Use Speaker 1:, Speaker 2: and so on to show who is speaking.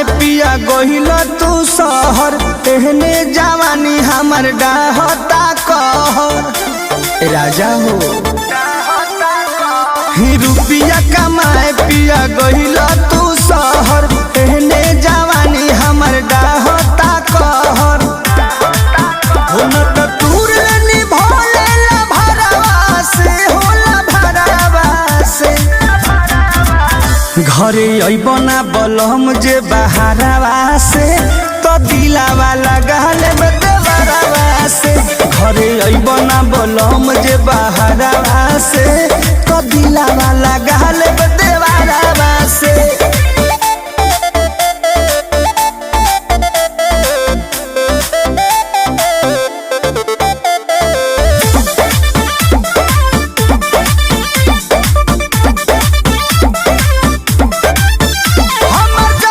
Speaker 1: कमाए पिया गहिल तू शहर, एहने जवानी हमर डाहता कहर। राजा हो ही रुपिया कमाए पिया गहिल तू शहर, एहने जवानी हमर डाहता कहर। हो न त तूर लेनी भोले ला भरवा से, होला भरवा से। घरे अइबना बलम जे बहारवा से, तो दिलावा लगाले देवरवा से। घरे अइबना बलम जे बहारवा से, तो दिलावा लगाले देवरवा से।